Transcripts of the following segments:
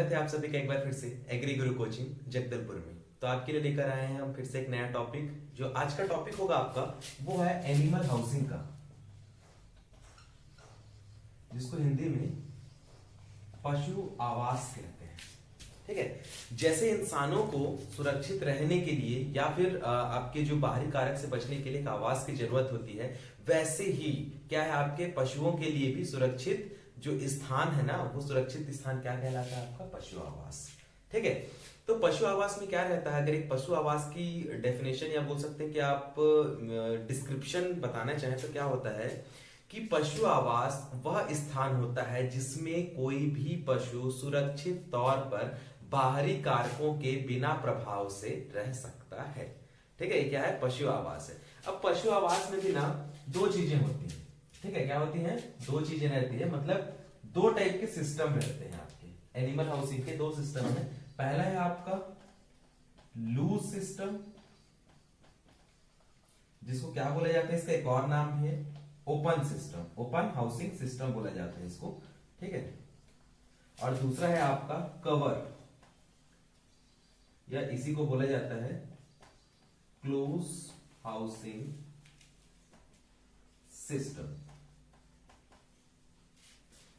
थे आप सभी का एक बार फिर से एग्री गुरु कोचिंग जगदलपुर में। तो आपके लिए लेकर आए हैं हम फिर से एक नया टॉपिक। जो आज का टॉपिक होगा आपका वो है एनिमल हाउसिंग का, जिसको हिंदी में पशु आवास कहते हैं। ठीक है, जैसे इंसानों को सुरक्षित रहने के लिए या फिर आपके जो बाहरी कारक से बचने के लिए एक आवास की जरूरत होती है, वैसे ही क्या है आपके पशुओं के लिए भी सुरक्षित जो स्थान है ना, वो सुरक्षित स्थान क्या कहलाता है आपका? पशु आवास। ठीक है, तो पशु आवास में क्या रहता है? अगर एक पशु आवास की डेफिनेशन या बोल सकते हैं कि आप डिस्क्रिप्शन बताना चाहें तो क्या होता है कि पशु आवास वह स्थान होता है जिसमें कोई भी पशु सुरक्षित तौर पर बाहरी कारकों के बिना प्रभाव से रह सकता है। ठीक है, ये क्या है? पशु आवास है। अब पशु आवास में भी ना दो चीजें होती हैं। ठीक है, क्या होती हैं? दो चीजें रहती है, मतलब दो टाइप के सिस्टम रहते हैं आपके एनिमल हाउसिंग के। दो सिस्टम है। पहला है आपका लूज सिस्टम, जिसको क्या बोला जाता है? इसका एक और नाम भी है open system, open housing system बोला जाता है इसको। ठीक है, और दूसरा है आपका कवर, या इसी को बोला जाता है क्लोज हाउसिंग सिस्टम।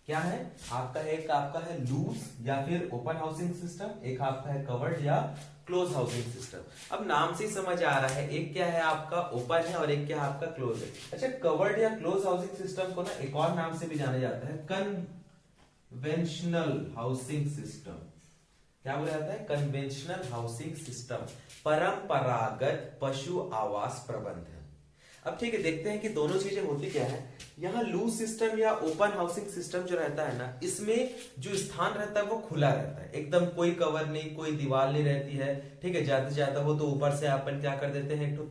क्या है आपका? एक आपका है लूज या फिर ओपन हाउसिंग सिस्टम, एक आपका है कवर्ड या क्लोज हाउसिंग सिस्टम। अब नाम से ही समझ आ रहा है, एक क्या है आपका ओपन है और एक क्या है आपका क्लोज है। अच्छा, कवर्ड या क्लोज हाउसिंग सिस्टम को ना एक और नाम से भी जाना जाता है कन्वेंशनल हाउसिंग सिस्टम। क्या बोला जाता है? कन्वेंशनल हाउसिंग सिस्टम, परंपरागत पशु आवास प्रबंध। अब ठीक है, देखते हैं कि दोनों चीजें होती क्या है। यहाँ लूज सिस्टम या ओपन हाउसिंग सिस्टम जो रहता है ना, इसमें जो स्थान रहता है वो खुला रहता है, एकदम कोई कवर नहीं, कोई दीवार नहीं रहती है। ठीक है, ज्यादा से ज्यादा हो तो ऊपर से अपन क्या कर देते हैं, जो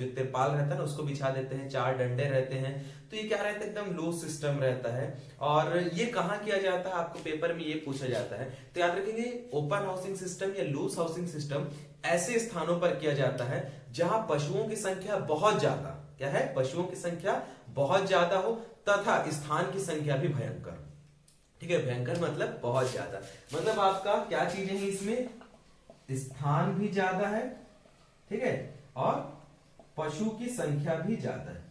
तिरपाल रहता है ना उसको बिछा देते हैं, चार डंडे रहते हैं। तो ये क्या रहता है? एकदम लूज सिस्टम रहता है। और ये कहाँ किया जाता है? आपको पेपर में ये पूछा जाता है, तो याद रखेंगे ओपन हाउसिंग सिस्टम या लूज हाउसिंग सिस्टम ऐसे स्थानों पर किया जाता है जहां पशुओं की संख्या बहुत ज्यादा, क्या है? पशुओं की संख्या बहुत ज्यादा हो तथा स्थान की संख्या भी भयंकर। ठीक है, भयंकर मतलब बहुत ज्यादा, मतलब आपका क्या चीजें हैं इसमें? स्थान भी ज्यादा है, ठीक है, और पशु की संख्या भी ज्यादा है।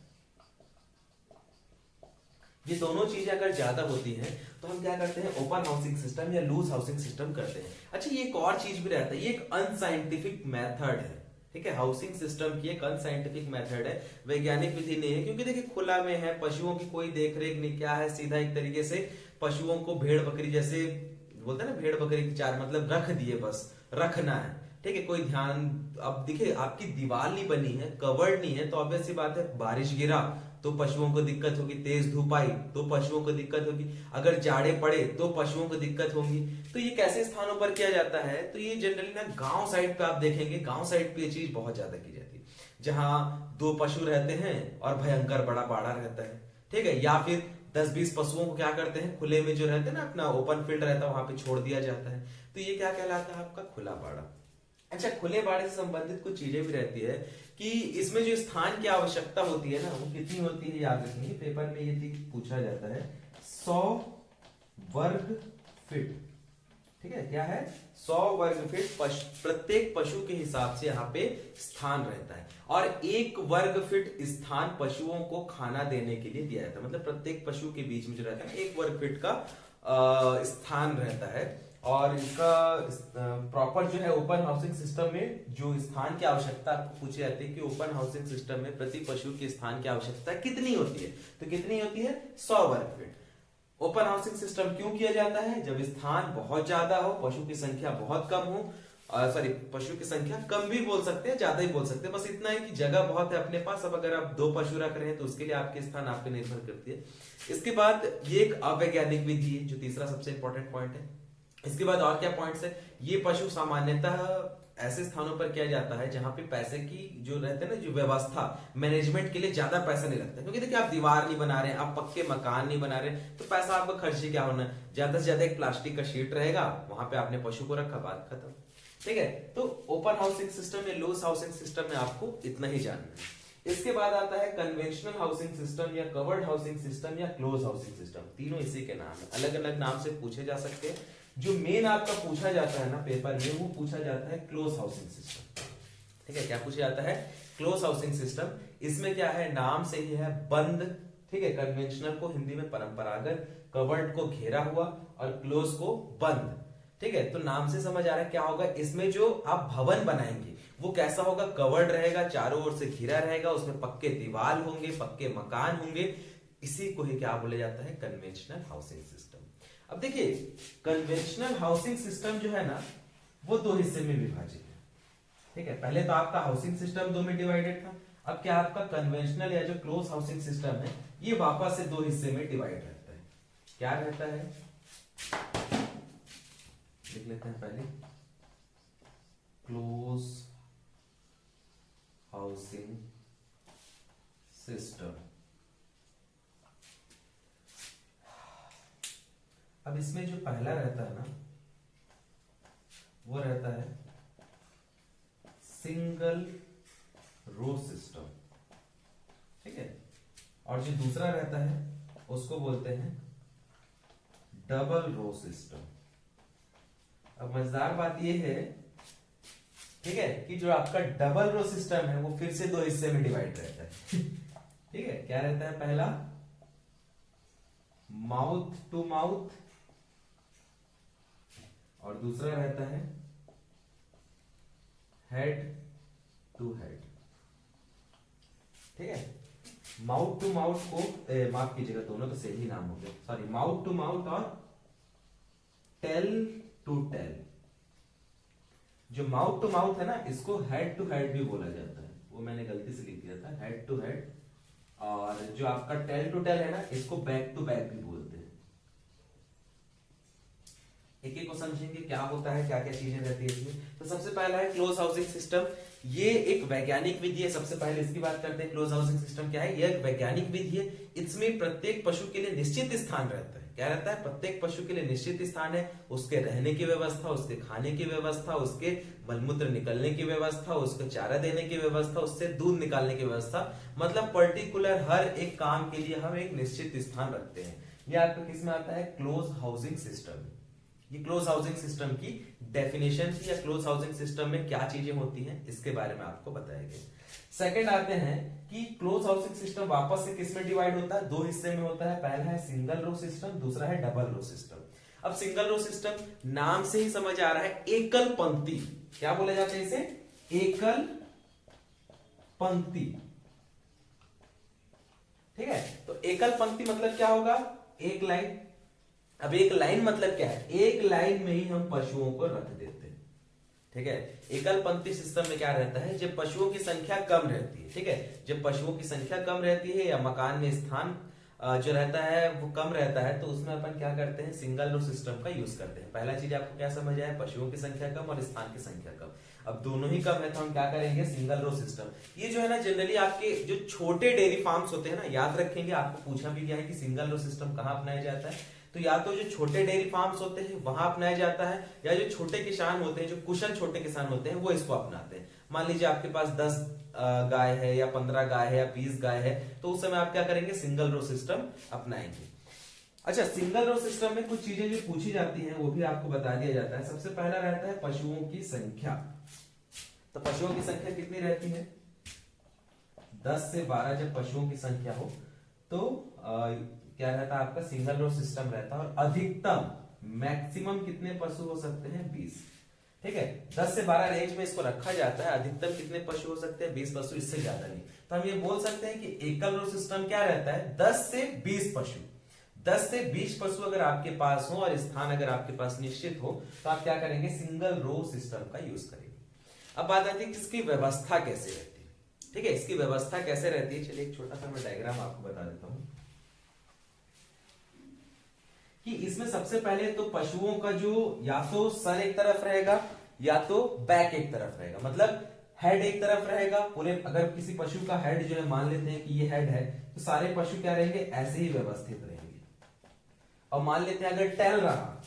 ये दोनों चीजें अगर ज्यादा होती हैं तो हम क्या करते हैं? ओपन हाउसिंग सिस्टम या लूज हाउसिंग सिस्टम करते हैं। अच्छा, ये एक और चीज भी रहता है, ये एक अनसाइंटिफिक मेथड है। ठीक है, हाउसिंग सिस्टम की एक अनसाइंटिफिक मेथड है, वैज्ञानिक विधि नहीं है। क्योंकि देखिए खुला में है, पशुओं की कोई देखरेख नहीं, क्या है सीधा एक तरीके से पशुओं को भेड़ बकरी जैसे बोलते हैं ना, भेड़ बकरी की चार, मतलब रख दिए, बस रखना है। ठीक है, कोई ध्यान। अब देखिए आपकी दीवार नहीं बनी है, कवर्ड नहीं है, तो ऑब्वियस सी बात है बारिश गिरा तो पशुओं को दिक्कत होगी, तेज धूप आई तो पशुओं को दिक्कत होगी, अगर जाड़े पड़े तो पशुओं को दिक्कत होगी। तो ये कैसे स्थानों पर किया जाता है? तो ये जनरली ना गांव साइड पे आप देखेंगे, गांव साइड पे ये चीज बहुत ज्यादा की जाती है, जहां दो पशु रहते हैं और भयंकर बड़ा बाड़ा रहता है। ठीक है, या फिर 10-20 पशुओं को क्या करते हैं, खुले में जो रहते हैं ना, अपना ओपन फील्ड रहता है वहां पे छोड़ दिया जाता है। तो ये क्या कहलाता है? आपका खुला बाड़ा। अच्छा, खुले बाड़े से संबंधित कुछ चीजें भी रहती है कि इसमें जो स्थान की आवश्यकता होती है ना, वो कितनी होती है? याद रखेंगे पेपर में ये चीज पूछा जाता है, 100 वर्ग फीट। ठीक है, क्या है? 100 वर्ग फीट प्रत्येक पशु के हिसाब से यहाँ पे स्थान रहता है, और 1 वर्ग फीट स्थान पशुओं को खाना देने के लिए दिया जाता है। मतलब प्रत्येक पशु के बीच में जो रहता है 1 वर्ग फीट का स्थान रहता है। और इसका प्रॉपर जो है ओपन हाउसिंग सिस्टम में जो स्थान की आवश्यकता आपको पूछी जाती है कि ओपन हाउसिंग सिस्टम में प्रति पशु के स्थान की आवश्यकता कितनी होती है? तो कितनी होती है? 100 वर्ग फीट। ओपन हाउसिंग सिस्टम क्यों किया जाता है? जब स्थान बहुत ज्यादा हो, पशु की संख्या बहुत कम हो, सॉरी पशु की संख्या कम भी बोल सकते हैं, ज्यादा ही बोल सकते हैं, बस इतना है कि जगह बहुत है अपने पास। अब अगर आप 2 पशु रख रहे हैं तो उसके लिए आपके स्थान आप पे निर्भर करती है। इसके बाद ये एक अवैज्ञानिक विधि है, जो तीसरा सबसे इंपॉर्टेंट पॉइंट है। इसके बाद और क्या पॉइंट्स है? ये पशु सामान्यतः ऐसे स्थानों पर किया जाता है जहां पे पैसे की जो रहते हैं ना, जो व्यवस्था मैनेजमेंट के लिए ज्यादा पैसा नहीं लगता। क्योंकि देखिए आप दीवार नहीं बना रहे हैं, आप पक्के मकान नहीं बना रहे, तो पैसा आपका खर्च ही क्या होना है? ज्यादा से ज्यादा एक प्लास्टिक का शीट रहेगा, वहां पे आपने पशु को रखा, बात खत्म। ठीक है, तो ओपन हाउसिंग सिस्टम या लूज हाउसिंग सिस्टम में आपको इतना ही जानना है। इसके बाद आता है कन्वेंशनल हाउसिंग सिस्टम या कवर्ड हाउसिंग सिस्टम या क्लोज हाउसिंग सिस्टम। तीनों इसी के नाम है, अलग अलग नाम से पूछे जा सकते हैं। जो मेन आपका पूछा जाता है ना पेपर में, वो पूछा जाता है क्लोज हाउसिंग सिस्टम। ठीक है, क्या पूछा जाता है? Close housing system. इसमें क्या है, नाम से ही है बंद, ठीक है, कन्वेंशनल को हिंदी में परंपरागत, कवर्ड को घेरा हुआ और क्लोज को बंद। ठीक है, तो नाम से समझ आ रहा है क्या होगा इसमें। जो आप भवन बनाएंगे वो कैसा होगा, कवर्ड रहेगा, चारों ओर से घिरा रहेगा, उसमें पक्के दीवार होंगे, पक्के मकान होंगे। इसी को ही क्या बोला जाता है, कन्वेंशनल हाउसिंग सिस्टम। अब देखिए, कन्वेंशनल हाउसिंग सिस्टम जो है ना, वो दो हिस्से में विभाजित है। ठीक है, पहले तो आपका हाउसिंग सिस्टम दो में डिवाइडेड था, अब क्या आपका कन्वेंशनल या जो क्लोज हाउसिंग सिस्टम है, ये वापस से दो हिस्से में डिवाइड रहता है। क्या रहता है, लिख लेते हैं पहले, क्लोज हाउसिंग सिस्टम। अब इसमें जो पहला रहता है ना, वो रहता है सिंगल रो सिस्टम। ठीक है, और जो दूसरा रहता है उसको बोलते हैं डबल रो सिस्टम। अब मजेदार बात यह है, ठीक है, कि जो आपका डबल रो सिस्टम है वो फिर से दो हिस्से में डिवाइड रहता है। ठीक है, क्या रहता है, पहला माउथ टू माउथ और दूसरा रहता है हेड टू हेड। ठीक है, माउथ टू माउथ को माफ कीजिएगा, दोनों तो सेम ही नाम हो गया, सॉरी, माउथ टू माउथ और टेल टू टेल। जो माउथ टू माउथ है ना, इसको हेड टू हेड भी बोला जाता है, वो मैंने गलती से लिख दिया था, हेड टू हेड। और जो आपका टेल टू टेल है ना, इसको बैक टू बैक भी बोलते हैं। एक एक को समझेंगे क्या होता है, क्या क्या चीजें रहती है इसमें। तो सबसे पहला है क्लोज हाउसिंग सिस्टम। ये एक वैज्ञानिक विधि है, सबसे पहले इसकी बात करते हैं। क्लोज हाउसिंग सिस्टम क्या है, ये एक वैज्ञानिक विधि है। इसमें प्रत्येक पशु के लिए निश्चित स्थान रहता है। क्या रहता है, प्रत्येक पशु के लिए निश्चित स्थान है, उसके रहने की व्यवस्था, उसके खाने की व्यवस्था, उसके मलमूत्र निकलने की व्यवस्था, उसको चारा देने की व्यवस्था, उससे दूध निकालने की व्यवस्था। मतलब पर्टिकुलर हर एक काम के लिए हम एक निश्चित स्थान रखते हैं। ये आपको किस में आता है, क्लोज हाउसिंग सिस्टम। ये क्लोज हाउसिंग सिस्टम की डेफिनेशन थी, या क्लोज हाउसिंग सिस्टम में क्या चीजें होती हैं इसके बारे में आपको बताया गया। सेकंड आते हैं कि क्लोज हाउसिंग सिस्टम वापस से किस में डिवाइड होता है, दो हिस्से में होता है। पहला है सिंगल रो सिस्टम, दूसरा है डबल रो सिस्टम। अब सिंगल रो सिस्टम नाम से ही समझ आ रहा है, एकल पंक्ति। क्या बोला जाता है इसे, एकल पंक्ति। ठीक है, तो एकल पंक्ति मतलब क्या होगा, एक लाइन। अब एक लाइन मतलब क्या है, एक लाइन में ही हम पशुओं को रख देते हैं। ठीक है, एकल पंक्ति सिस्टम में क्या रहता है, जब पशुओं की संख्या कम रहती है, ठीक है, जब पशुओं की संख्या कम रहती है या मकान में स्थान जो रहता है वो कम रहता है, तो उसमें अपन क्या करते हैं, सिंगल रो सिस्टम का यूज करते हैं। पहला चीज आपको क्या समझ आया, पशुओं की संख्या कम और स्थान की संख्या कम। अब दोनों ही कम है तो हम क्या करेंगे, सिंगल रो सिस्टम। ये जो है ना, जनरली आपके जो छोटे डेयरी फार्म्स होते हैं ना, याद रखेंगे, आपको पूछा भी गया है कि सिंगल रो सिस्टम कहाँ अपनाया जाता है। तो या तो जो छोटे डेयरी फार्म्स होते हैं वहां अपनाया जाता है, या जो छोटे किसान होते हैं, जो कुशल छोटे किसान होते हैं, वो इसको अपनाते हैं। मान लीजिए आपके पास 10 गाय है या 15 गाय है या 20 गाय है, तो उस समय आप क्या करेंगे, सिंगल रो सिस्टम अपनाएंगे। अच्छा, सिंगल रो सिस्टम में कुछ चीजें जो पूछी जाती हैं वो भी आपको बता दिया जाता है। सबसे पहला रहता है पशुओं की संख्या। तो पशुओं की संख्या कितनी रहती है, 10 से 12 जब पशुओं की संख्या हो तो क्या रहता है आपका, सिंगल रो सिस्टम रहता है। और अधिकतम मैक्सिमम कितने पशु हो सकते हैं, 20। ठीक है, 10 से 12 रेंज में इसको रखा जाता है। अधिकतम कितने पशु हो सकते हैं, 20 पशु, इससे ज्यादा नहीं। तो हम ये बोल सकते हैं कि एकल रो सिस्टम क्या रहता है, 10 से 20 पशु। 10 से 20 पशु अगर आपके पास हो और स्थान अगर आपके पास निश्चित हो, तो आप क्या करेंगे, सिंगल रो सिस्टम का यूज करेंगे। अब बात आती है कि इसकी व्यवस्था कैसे रहती है। ठीक है, इसकी व्यवस्था कैसे रहती है, चलिए एक छोटा सा मैं डायग्राम आपको बता देता हूं कि इसमें सबसे पहले तो पशुओं का जो या तो सर एक तरफ रहेगा या तो बैक एक तरफ रहेगा, मतलब हेड एक तरफ रहेगा पूरे। अगर किसी पशु का हेड जो है, मान लेते हैं कि ये हेड है, तो सारे पशु क्या रहेंगे, ऐसे ही व्यवस्थित रहेंगे। और मान लेते हैं अगर टेल रहा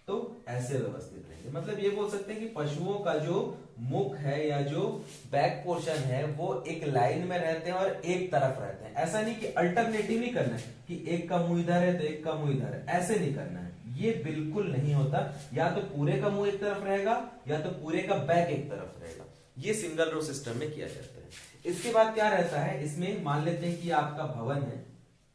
तो ऐसे व्यवस्थित रहेंगे। मतलब ये बोल सकते हैं कि पशुओं का जो मुख है या जो बैक पोर्शन है वो एक लाइन में रहते हैं और एक तरफ रहते हैं। ऐसा नहीं कि अल्टरनेटिव नहीं करना है कि एक का मुंह इधर है तो एक का मुंह इधर है, ऐसे नहीं करना है। ये बिल्कुल नहीं होता, या तो पूरे का मुंह एक तरफ रहेगा या तो पूरे का बैक एक तरफ रहेगा। ये सिंगल रो सिस्टम में किया जाता है। इसके बाद क्या रहता है, इसमें मान लेते हैं कि आपका भवन है,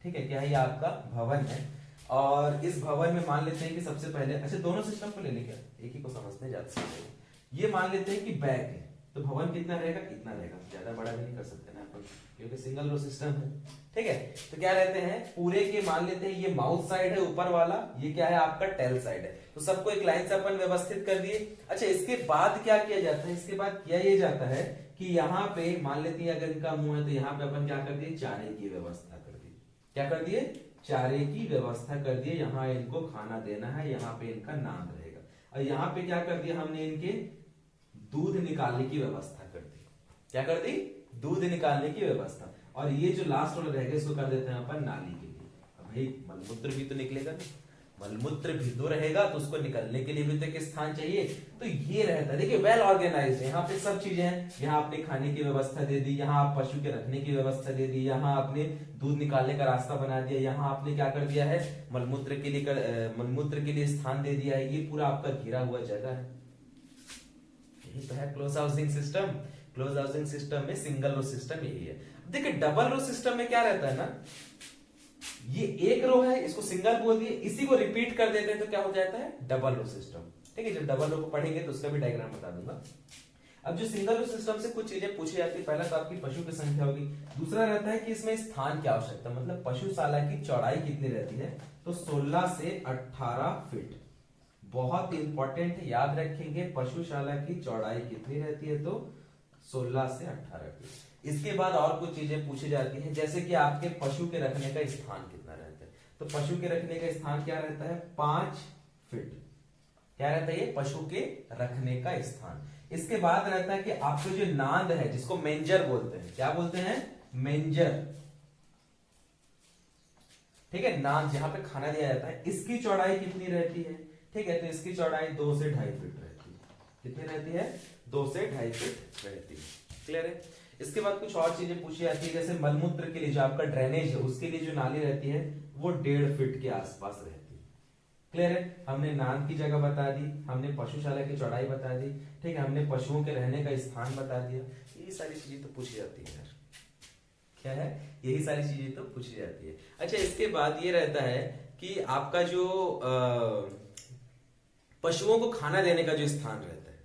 ठीक है, क्या है, ये आपका भवन है, और इस भवन में मान लेते हैं कि सबसे पहले, अच्छा दोनों सिस्टम को ले लेंगे, एक ही को समझते हैं ज्यादा से। ये मान लेते हैं कि बैक है, तो भवन कितना रहेगा, इतना रहेगा, ज्यादा बड़ा भी नहीं कर सकते ना अपन, क्योंकि सिंगल रो सिस्टम है, ठीक है। तो क्या रहते हैं, पूरे के मान लेते हैं ये माउथ साइड है ऊपर वाला, ये क्या है आपका टेल साइड है, तो सबको एक लाइन से अपन व्यवस्थित कर दिए। अच्छा इसके बाद क्या किया जाता है, इसके बाद किया ये जाता है कि यहाँ पे मान लेते हैं अगर इनका मुंह है तो यहाँ पे अपन क्या कर दिए, चारे की व्यवस्था कर दी। क्या कर दिए, चारे की व्यवस्था कर दिए, यहाँ इनको खाना देना है, यहाँ पे इनका नाम रहेगा, और यहाँ पे क्या कर दिया हमने, इनके दूध निकालने की व्यवस्था कर दी। क्या कर दी, दूध निकालने की व्यवस्था। और ये जो लास्ट वाला रहेगा इसको कर देते हैं अपन नाली के लिए। अब भाई मलमूत्र भी तो निकलेगा ना, मलमूत्र भी तो रहेगा, तो उसको निकलने के लिए भी तो एक स्थान चाहिए। तो ये रहता है, देखिए वेल ऑर्गेनाइज्ड है, यहाँ पे सब चीजें हैं, यहाँ आपने खाने की व्यवस्था दे दी, यहाँ आप पशु के रखने की व्यवस्था दे दी, यहाँ आपने दूध निकालने का रास्ता बना दिया, यहाँ आपने क्या कर दिया है, मलमूत्र के लिए स्थान दे दिया है। ये पूरा आपका घिरा हुआ जगह है, यही तो है close housing system. Close housing system में सिंगल रो सिस्टम यही है। देखिए डबल रो सिस्टम में क्या रहता है ना, ये एक रो है, इसको सिंगल बोल दिए, इसी को रिपीट कर देते हैं तो क्या हो जाता है, डबल रो सिस्टम। ठीक है, जब डबल रो को पढ़ेंगे तो उसका भी डायग्राम बता दूंगा। अब जो सिंगल रो सिस्टम से कुछ चीजें पूछी जाती है, पहला तो आपकी पशु की संख्या होगी, दूसरा रहता है कि इसमें स्थान की आवश्यकता, मतलब पशुशाला की चौड़ाई कितनी रहती है, तो 16 से 18 फीट। बहुत इंपॉर्टेंट, याद रखेंगे, पशुशाला की चौड़ाई कितनी रहती है, तो 16 से 18 फीट। इसके बाद और कुछ चीजें पूछी जाती हैं, जैसे कि आपके पशु के रखने का स्थान कितना रहता है, तो पशु के रखने का स्थान क्या रहता है, 5 फीट। क्या रहता है, ये पशु के रखने का स्थान। इसके बाद रहता है कि आपको जो नांद है, जिसको मेंजर बोलते हैं, क्या बोलते हैं, मेंजर, ठीक है, नांद जहां पे खाना दिया जाता है, इसकी चौड़ाई कितनी रहती है, ठीक है, तो इसकी चौड़ाई 2 से 2.5 फीट रहती है। कितनी रहती है, 2 से 2.5 फीट रहती है। क्लियर है। इसके बाद कुछ और चीजें पूछी जाती है, जैसे मलमूत्र के लिए जो आपका ड्रेनेज है, उसके लिए जो नाली रहती है वो 1.5 फीट के आसपास रहती है। क्लियर है। हमने नांद की जगह बता दी, हमने पशुशाला की चौड़ाई बता दी, ठीक है, हमने पशुओं के रहने का स्थान बता दिया। ये सारी चीजें तो पूछी जाती है यार, क्या है, यही सारी चीजें तो पूछी जाती है। अच्छा इसके बाद ये रहता है कि आपका जो पशुओं को खाना देने का जो स्थान रहता है,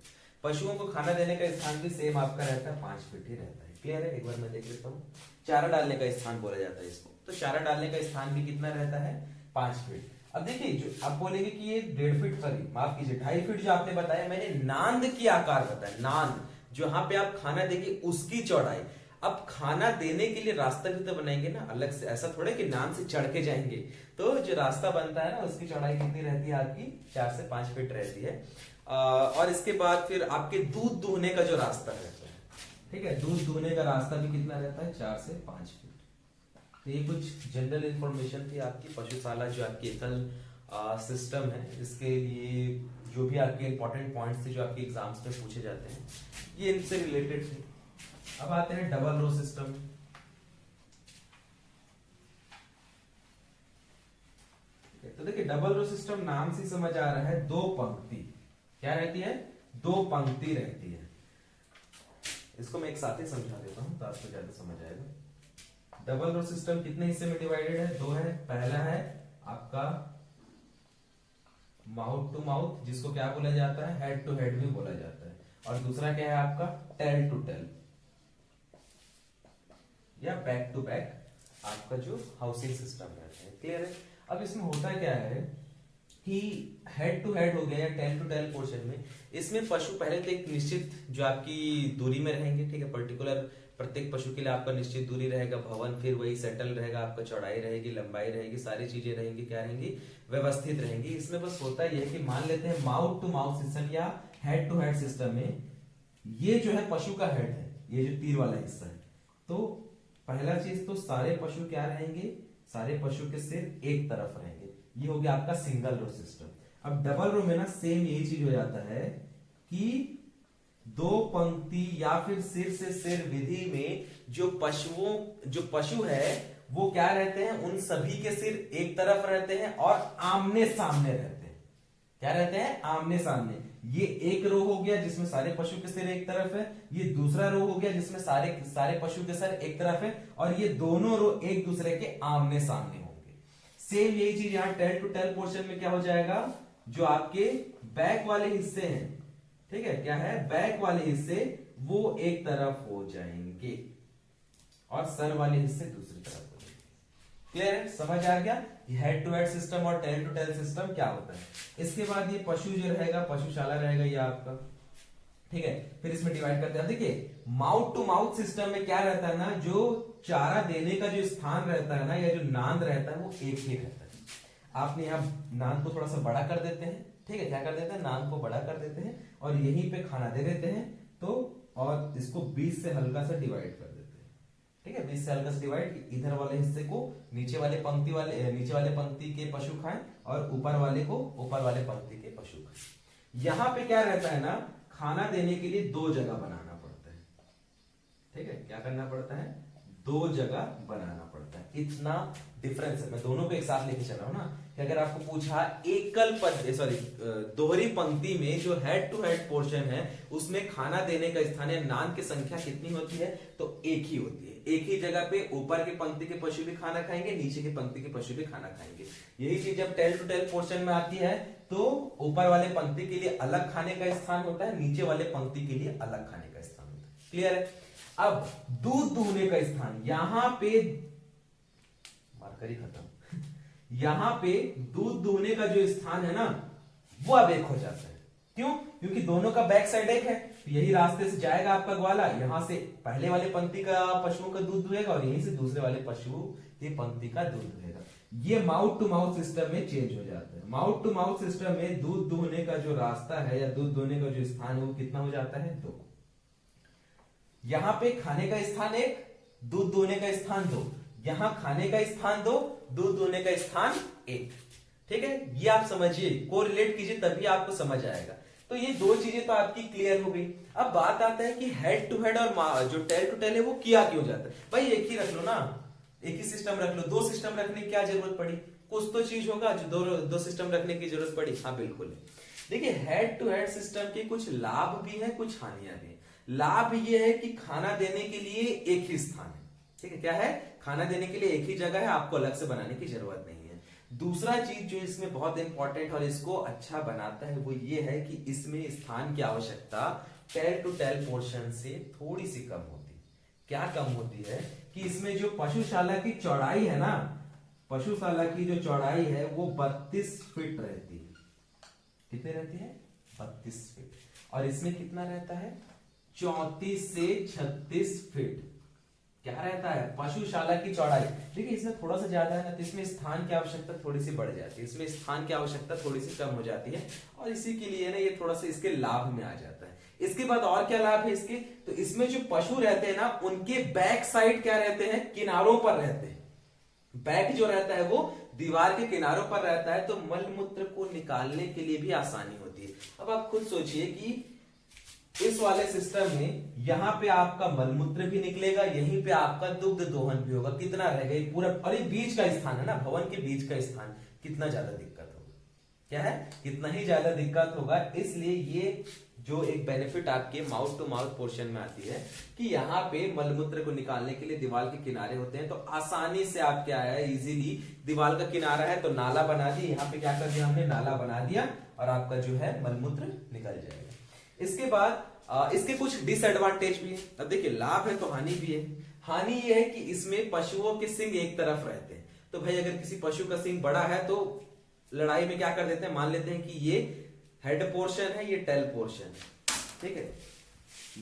पशुओं को खाना देने का स्थान भी सेम आपका रहता है, 5 फीट ही रहता है। क्लियर है। एक बार मैं देख लेता हूँ, चारा डालने का स्थान बोला जाता है इसको, तो चारा डालने का स्थान भी कितना रहता है, 5 फीट। अब देखिए जो आप बोलेंगे कि ये 1.5 फीट, सॉरी माफ कीजिए 2.5 फीट जो आपने बताया, मैंने नांद की आकार बताया, नांद जहां पे आप खाना देंगे उसकी चौड़ाई। अब खाना देने के लिए रास्ता भी तो बनाएंगे ना अलग से, ऐसा थोड़ा कि नांद से चढ़ के जाएंगे, तो जो रास्ता बनता है ना उसकी चौड़ाई कितनी रहती है आपकी, 4 से 5 फीट रहती है। और इसके बाद फिर आपके दूध दूहने का जो रास्ता रहता है, ठीक है, दूध दूहने का रास्ता भी कितना रहता है, 4 से 5 फीट। तो ये कुछ जनरल इंफॉर्मेशन थी आपकी पशुशाला जो आपकी एकल सिस्टम है, इसके लिए जो भी आपके इंपॉर्टेंट पॉइंट्स थे जो आपके एग्जाम्स में पूछे जाते हैं, ये इनसे रिलेटेड थे। अब आते हैं डबल रो सिस्टम। तो देखिए डबल रो सिस्टम नाम से समझ आ रहा है, 2 पंक्ति क्या रहती है, 2 पंक्ति रहती है। इसको मैं एक साथ ही समझा देता हूं तो आपको ज्यादा समझ आएगा। डबल रो सिस्टम कितने हिस्से में डिवाइडेड है, 2 है। पहला है आपका माउथ टू माउथ, जिसको क्या बोला जाता है, हेड टू हेड भी बोला जाता है, और दूसरा क्या है आपका टेल टू टेल या बैक टू बैक आपका जो हाउसिंग सिस्टम रहता है। क्लियर है। अब इसमें होता क्या है कि हेड टू हेड हो गया या टेल टू टेल पोर्शन में, इसमें पशु पहले तो एक निश्चित जो आपकी दूरी में रहेंगे, ठीक है, पर्टिकुलर प्रत्येक पशु के लिए आपका निश्चित दूरी रहेगा, भवन फिर वही सेटल रहेगा, आपका चौड़ाई रहेगी, लंबाई रहेगी, सारी चीजें रहेंगी, क्या रहेंगी, व्यवस्थित रहेंगी। इसमें बस होता यह है कि मान लेते हैं माउथ टू माउथ सिस्टम या हेड टू हेड सिस्टम में, ये जो है पशु का हेड है, ये जो तीर वाला हिस्सा है, तो पहला चीज तो सारे पशु क्या रहेंगे, सारे पशु के सिर एक तरफ रहेंगे, ये हो गया आपका सिंगल रो सिस्टम। अब डबल रो में ना सेम यही चीज हो जाता है कि 2 पंक्ति या फिर सिर से सिर विधि में जो पशु है वो क्या रहते हैं, उन सभी के सिर एक तरफ रहते हैं और आमने सामने रहते हैं। क्या रहते हैं, आमने सामने। ये एक रो हो गया जिसमें सारे पशु के सिर एक तरफ है, ये दूसरा रो हो गया जिसमें सारे पशु के सर एक तरफ है, और ये दोनों रो एक दूसरे के आमने सामने होंगे। सेम यही चीज यहाँ टेल टू टेल पोर्शन में क्या हो जाएगा, जो आपके बैक वाले हिस्से हैं, ठीक है, क्या है, बैक वाले हिस्से वो एक तरफ हो जाएंगे और सर वाले हिस्से दूसरी तरफ हो जाएंगे। क्लियर है, समझ आ गया हेड टू हेड सिस्टम और टेल टू टेल सिस्टम क्या होता है। इसके बाद ये पशु जो रहेगा, पशुशाला रहेगा ये आपका, ठीक है। फिर इसमें डिवाइड करते हैं, देखिए माउथ टू माउथ सिस्टम में क्या रहता है ना, जो चारा देने का जो स्थान रहता है ना, या जो नांद रहता है वो एक ही रहता है। आपने यहाँ नांद को थोड़ा सा बड़ा कर देते हैं, ठीक है, क्या कर देते हैं, नांद को बड़ा कर देते हैं और यहीं पे खाना दे देते हैं, तो और इसको 20 से हल्का सा डिवाइड कर देते हैं, ठीक है, 20 से हल्का सा डिवाइड, इधर वाले हिस्से को नीचे वाले पंक्ति के पशु खाएं और ऊपर वाले पंक्ति के पशु खाएं। यहाँ पे क्या रहता है ना, खाना देने के लिए 2 जगह बनाना पड़ता है, ठीक है, क्या करना पड़ता है, 2 जगह बनाना पड़ता है। इतना डिफरेंस है, मैं दोनों को एक साथ लेके चल रहा हूं ना, कि अगर आपको पूछा दोहरी पंक्ति में जो हेड टू हेड पोर्शन है उसमें खाना देने का स्थान या नांद की संख्या कितनी होती है, तो एक ही होती है। एक ही जगह पे ऊपर की पंक्ति के पशु भी खाना खाएंगे, नीचे की पंक्ति के पशु भी खाना खाएंगे। यही चीज जब टेल टू टेल पोर्शन में आती है तो ऊपर वाले पंक्ति के लिए अलग खाने का स्थान होता है, नीचे वाले पंक्ति के लिए अलग खाने का स्थान होता है। क्लियर है। अब दूध दूहने का स्थान, यहां पे मार्कर ही खत्म, यहां पे दूध दूहने का जो स्थान है ना वो अब एक हो जाता है। क्यों, क्योंकि दोनों का बैक साइड एक है, तो यही रास्ते से जाएगा आपका ग्वाला, यहां से पहले वाले पंक्ति का पशुओं का दूध दुहेगा और यहीं से दूसरे वाले पशु की पंक्ति का दूध दुहेगा। ये माउथ टू माउथ सिस्टम में चेंज हो जाता है। माउथ टू माउथ सिस्टम में दूध दूहने का जो रास्ता है या दूध दूहने का जो स्थान है वो कितना हो जाता है, 2। यहां पे खाने का स्थान 1, दूध दूहने का स्थान 2, यहां खाने का स्थान 2, दूध दूहने का स्थान 1। ठीक है, ये आप समझिए, कोरिलेट कीजिए तभी आपको समझ आएगा। तो ये 2 चीजें तो आपकी क्लियर हो गई। अब बात आता है कि हेड टू हेड और जो टेल टू टेल है वो किया क्यों जाता है। भाई एक ही रख लो ना, एक ही सिस्टम रख लो, 2 सिस्टम रखने की क्या जरूरत पड़ी, कुछ तो चीज होगा जो दो सिस्टम रखने की जरूरत पड़ी। हाँ बिल्कुल है। देखिए हेड टू हेड सिस्टम के कुछ लाभ भी है, कुछ हानियां भी है। लाभ ये है कि खाना देने के लिए एक ही स्थान है, ठीक है, क्या है, खाना देने के लिए एक ही जगह है, आपको अलग से बनाने की जरूरत नहीं है। दूसरा चीज जो इसमें बहुत इंपॉर्टेंट और इसको अच्छा बनाता है वो ये है कि इसमें स्थान की आवश्यकता टेल टू टेल पोर्शन से थोड़ी सी कम होती है। क्या कम होती है कि इसमें जो पशुशाला की चौड़ाई है ना, पशुशाला की जो चौड़ाई है वो 32 फीट रहती है। कितने रहती है, 32 फीट। और इसमें कितना रहता है, 34 से 36 फीट क्या रहता है, पशुशाला की चौड़ाई। देखिए इसमें थोड़ा सा ज्यादा है ना, तो इसमें स्थान की आवश्यकता थोड़ी सी बढ़ जाती है, इसमें स्थान की आवश्यकता थोड़ी सी कम हो जाती है, और इसी के लिए ना ये थोड़ा सा इसके लाभ में आ जाता है। इसके बाद और क्या लाभ है इसके, तो इसमें जो पशु रहते हैं ना उनके बैक साइड क्या रहते हैं, किनारों पर रहते हैं। बैक जो रहता है वो दीवार के किनारों पर रहता है, तो मल मूत्र को निकालने के लिए भी आसानी होती है। अब आप खुद सोचिए कि इस वाले सिस्टम में यहां पे आपका मलमूत्र भी निकलेगा, यहीं पे आपका दुग्ध दोहन भी होगा। कितना रहेगा ये पूरा, और ये बीच का स्थान है ना, भवन के बीच का स्थान, कितना ज्यादा दिक्कत होगा, क्या है, कितना ही ज्यादा दिक्कत होगा। इसलिए ये जो एक बेनिफिट आपके माउथ टू माउथ पोर्शन में आती है कि यहाँ पे मलमूत्र को निकालने के लिए दीवार के किनारे होते हैं, तो आसानी से आप क्या है, इजीली दीवार का किनारा है तो नाला बना दिया, यहाँ पे क्या कर दिया हमने, नाला बना दिया और आपका जो है मलमूत्र निकल जाएगा। इसके बाद इसके कुछ डिसएडवांटेज भी है। अब देखिए लाभ है तो हानि भी है। हानि ये है कि इसमें पशुओं के सिंग एक तरफ रहते हैं, तो भाई अगर किसी पशु का सिंग बड़ा है तो लड़ाई में क्या कर देते हैं, मान लेते हैं कि ये हेड पोर्शन है, ये टेल पोर्शन है, ठीक है,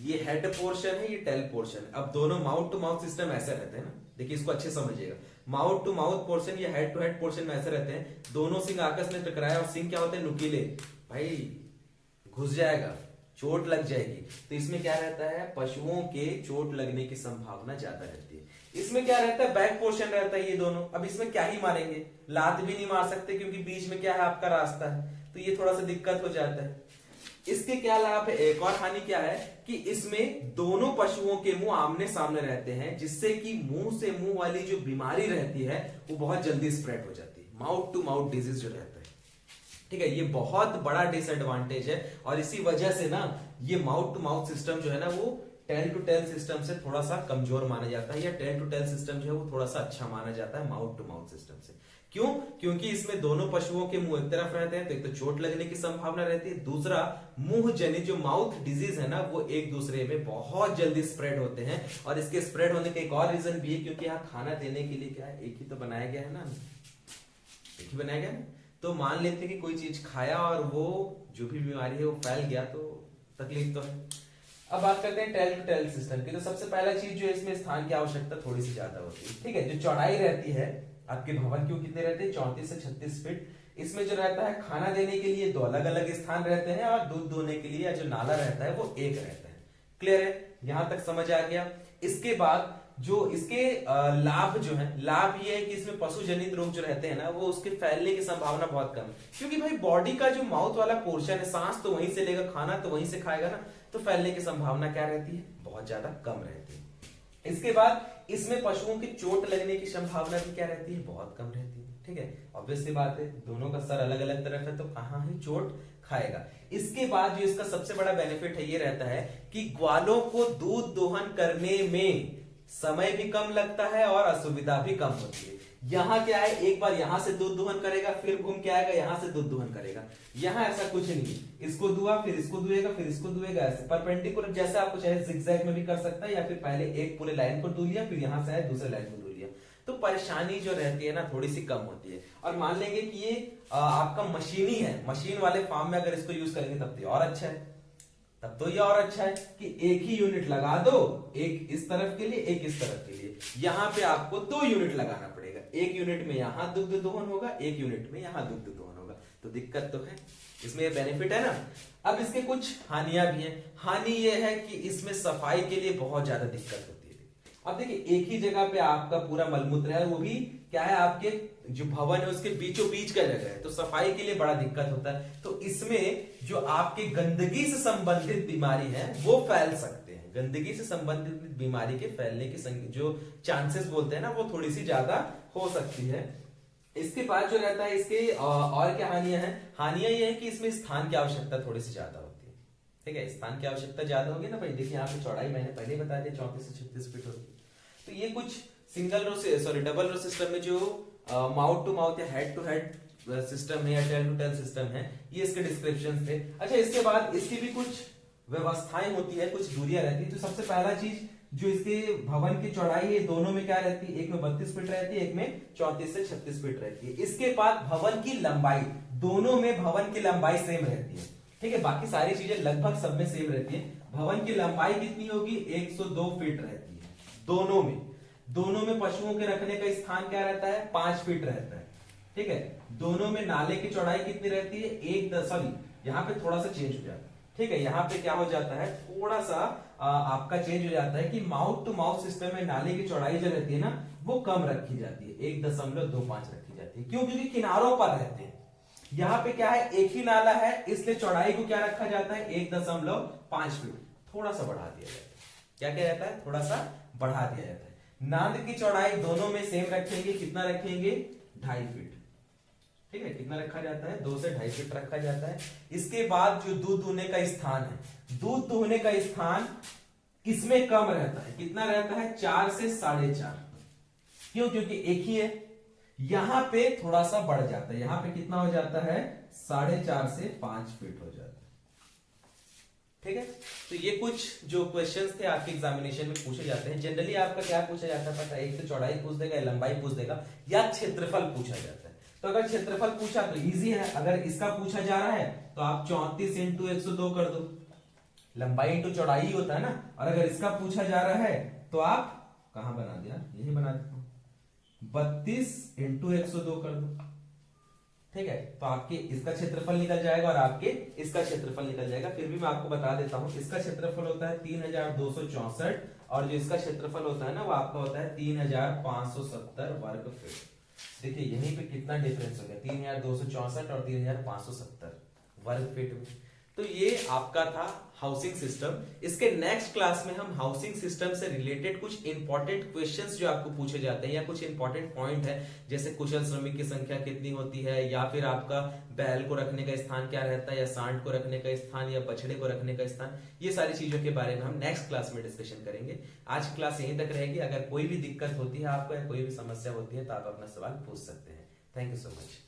ये हेड पोर्शन है, ये टेल पोर्शन। अब दोनों माउथ टू माउथ सिस्टम ऐसे रहते हैं ना, देखिए इसको अच्छे समझिएगा, माउथ टू माउथ पोर्शन या हेड टू हेड पोर्शन में ऐसे रहते हैं, दोनों सिंग आपस में टकराए और सिंग क्या होते हैं, नुकीले, भाई घुस जाएगा, चोट लग जाएगी। तो इसमें क्या रहता है, पशुओं के चोट लगने की संभावना ज्यादा रहती है। इसमें क्या रहता है, बैक पोर्शन रहता है ये दोनों। अब इसमें क्या ही मारेंगे, लात भी नहीं मार सकते क्योंकि बीच में क्या है, आपका रास्ता है, तो ये थोड़ा सा दिक्कत हो जाता है। इसके क्या लाभ है, एक और हानि क्या है कि इसमें दोनों पशुओं के मुंह आमने सामने रहते हैं, जिससे कि मुंह से मुंह वाली जो बीमारी रहती है वो बहुत जल्दी स्प्रेड हो जाती है, माउथ टू माउथ डिजीज जो रहता है, ठीक है, ये बहुत बड़ा डिसएडवांटेज है और इसी वजह से ना ये माउथ टू माउथ सिस्टम जो है ना वो टेल टू टेल सिस्टम से थोड़ा सा कमजोर माना जाता है, या टेल टू टेल सिस्टम जो है वो थोड़ा सा अच्छा माना जाता है माउथ टू माउथ सिस्टम से। क्यों? क्योंकि इसमें दोनों पशुओं के मुंह एक तरफ रहते हैं तो एक तो चोट लगने की संभावना रहती है, दूसरा मुंह जनित जो माउथ डिजीज है ना वो एक दूसरे में बहुत जल्दी स्प्रेड होते हैं। और इसके स्प्रेड होने का एक और रीजन भी है, क्योंकि यहाँ खाना देने के लिए क्या है, एक ही तो बनाया गया है ना, एक ही बनाया गया है। तो मान लेते हैं कि कोई चीज खाया और वो जो भी बीमारी है वो फैल गया तो तकलीफ तो है। अब बात करते हैं टेल टू टेल सिस्टम की। तो सबसे पहला चीज जो है इसमें स्थान की आवश्यकता थोड़ी सी ज्यादा होती है। ठीक है, जो चौड़ाई रहती है आपके भवन की कितने रहते हैं, 34 से 36 फीट। इसमें जो रहता है खाना देने के लिए 2 अलग अलग स्थान रहते हैं और दूध दोहने के लिए जो नाला रहता है वो एक रहता है। क्लियर है, यहां तक समझ आ गया। इसके बाद जो इसके लाभ जो है, लाभ ये है कि इसमें पशु जनित रोग जो रहते हैं ना वो उसके फैलने की संभावना बहुत कम है, क्योंकि भाई बॉडी का जो माउथ वाला पोर्शन है, सांस तो वहीं से लेगा, खाना तो वहीं से खाएगा ना, तो फैलने की संभावना क्या रहती है, बहुत ज्यादा कम रहती है। इसके बाद इसमें पशुओं की चोट लगने की संभावना भी क्या रहती है, बहुत कम रहती है। ठीक है, ऑब्वियस सी बात है, दोनों का सर अलग अलग तरफ है तो कहां ही चोट खाएगा। इसके बाद जो इसका सबसे बड़ा बेनिफिट है ये रहता है कि ग्वालों को दूध दोहन करने में समय भी कम लगता है और असुविधा भी कम होती है। यहाँ क्या है, एक बार यहां से दूध दोहन करेगा, फिर घूम के आएगा, यहां से दूध दोहन करेगा। यहाँ ऐसा कुछ नहीं, इसको दुआ, फिर इसको दुएगा, फिर इसको दुएगा, ऐसे परपेंडिकुलर, जैसे आपको चाहे जिगजैग में भी कर सकता है, या फिर पहले एक पूरे लाइन को दू लिया, फिर यहां से आए दूसरे लाइन को दू लिया, तो परेशानी जो रहती है ना थोड़ी सी कम होती है। और मान लेंगे कि ये आपका मशीनी है, मशीन वाले फार्म में अगर इसको यूज करेंगे तब तो और अच्छा है, तब तो ये और अच्छा है कि एक ही यूनिट लगा दो, एक इस तरफ के लिए, एक इस तरफ के लिए। यहां पे आपको 2 यूनिट लगाना पड़ेगा, एक यूनिट में यहां दुग्ध दोहन होगा, एक यूनिट में यहां दुग्ध दोहन होगा, तो दिक्कत तो है, इसमें ये बेनिफिट है ना। अब इसके कुछ हानियां भी हैं। हानि ये है कि इसमें सफाई के लिए बहुत ज्यादा दिक्कत होती है। अब देखिए एक ही जगह पे आपका पूरा मलमूत्र है, वो भी क्या है, आपके जो भवन है उसके बीचों बीच का जगह है, तो सफाई के लिए बड़ा दिक्कत होता है। तो इसमें जो आपके गंदगी से संबंधित बीमारी है वो फैल सकते हैं, गंदगी से संबंधित बीमारी के फैलने की जो चांसेस बोलते हैं ना वो थोड़ी सी ज्यादा हो सकती है। इसके बाद जो रहता है इसके और क्या हानियां हैं, हानियां ये है कि इसमें स्थान की आवश्यकता थोड़ी सी ज्यादा होती है। ठीक है, स्थान की आवश्यकता ज्यादा होगी ना भाई, देखिए यहाँ पे चौड़ाई मैंने पहले बता दिया 34 से 36 फीट होती है। तो ये कुछ सिंगल रो से डबल रो सिस्टम में जो माउथ टू माउथ या हेड टू हेड सिस्टम है या टेल टू टेल सिस्टम है, ये इसके डिस्क्रिप्शन थे। अच्छा, इसके बाद इसकी भी कुछ व्यवस्थाएं होती है, कुछ दूरियां रहती है। तो सबसे पहला चीज जो इसके भवन की चौड़ाई है, दोनों में क्या रहती है, एक में 32 फीट रहती है, एक में 34 से 36 फीट रहती है। इसके बाद भवन की लंबाई, दोनों में भवन की लंबाई सेम रहती है। ठीक है, बाकी सारी चीजें लगभग सब में सेम रहती है। भवन की लंबाई कितनी होगी, 102 फीट रहती है दोनों में। दोनों में पशुओं के रखने का स्थान क्या रहता है, 5 फीट रहता है। ठीक है, दोनों में नाले की चौड़ाई कितनी रहती है, सॉरी यहाँ पे थोड़ा सा चेंज हो जाता है। ठीक है, यहाँ पे क्या हो जाता है, थोड़ा सा आपका चेंज हो जाता है कि माउथ टू माउथ सिस्टम में नाले की चौड़ाई जो रहती है ना वो कम रखी जाती है, 1.25 रखी जाती है। क्यों? क्योंकि किनारों पर रहते हैं। यहाँ पे क्या है, एक ही नाला है, इसलिए चौड़ाई को क्या रखा जाता है, 1.5 फीट थोड़ा सा बढ़ा दिया जाता है। क्या क्या रहता है, थोड़ा सा बढ़ा दिया जाता है। नांद की चौड़ाई दोनों में सेम रखेंगे, कितना रखेंगे, 2.5 फीट। ठीक है, कितना रखा जाता है, 2 से 2.5 फीट रखा जाता है। इसके बाद जो दूध दुहने का स्थान है, दूध दुहने का स्थान इसमें कम रहता है, कितना रहता है, 4 से 4.5। क्यों? क्योंकि एक ही है। यहां पे थोड़ा सा बढ़ जाता है, यहां पे कितना हो जाता है, 4.5 से 5 फीट हो जाता है। ठीक है, तो ये कुछ जो क्वेश्चंस थे आपके एग्जामिनेशन में पूछे जाते हैं। जनरली आपका क्या पूछा जाता है पता है, एक तो चौड़ाई पूछ देगा, लंबाई पूछ देगा, या क्षेत्रफल पूछा जाता है। तो अगर क्षेत्रफल पूछा तो इजी है, अगर इसका पूछा जा रहा है तो आप 34 इंटू 102 कर दो, लंबाई इंटू चौड़ाई होता है ना। और अगर इसका पूछा जा रहा है तो आप कहां बना दिया, यही बना देता हूं, 32 इंटू 102 कर दो। ठीक है, तो आपके इसका क्षेत्रफल निकल जाएगा और आपके इसका क्षेत्रफल निकल जाएगा। फिर भी मैं आपको बता देता हूं, इसका क्षेत्रफल होता है 3264 और जो इसका क्षेत्रफल होता है ना वो आपका होता है 3570 वर्ग फीट। देखिए यहीं पे कितना डिफरेंस हो गया, 3264 और 3570 वर्ग फीट में। तो ये आपका था हाउसिंग सिस्टम। इसके नेक्स्ट क्लास में हम हाउसिंग सिस्टम से रिलेटेड कुछ इंपॉर्टेंट क्वेश्चंस जो आपको पूछे जाते हैं या कुछ इंपॉर्टेंट पॉइंट है, जैसे कुशल श्रमिक की संख्या कितनी होती है, या फिर आपका बैल को रखने का स्थान क्या रहता है, या सांड को रखने का स्थान, या बछड़े को रखने का स्थान, ये सारी चीजों के बारे में हम नेक्स्ट क्लास में डिस्कशन करेंगे। आज की क्लास यहीं तक रहेगी। अगर कोई भी दिक्कत होती है आपको या कोई भी समस्या होती है तो आप अपना सवाल पूछ सकते हैं। Thank you so much.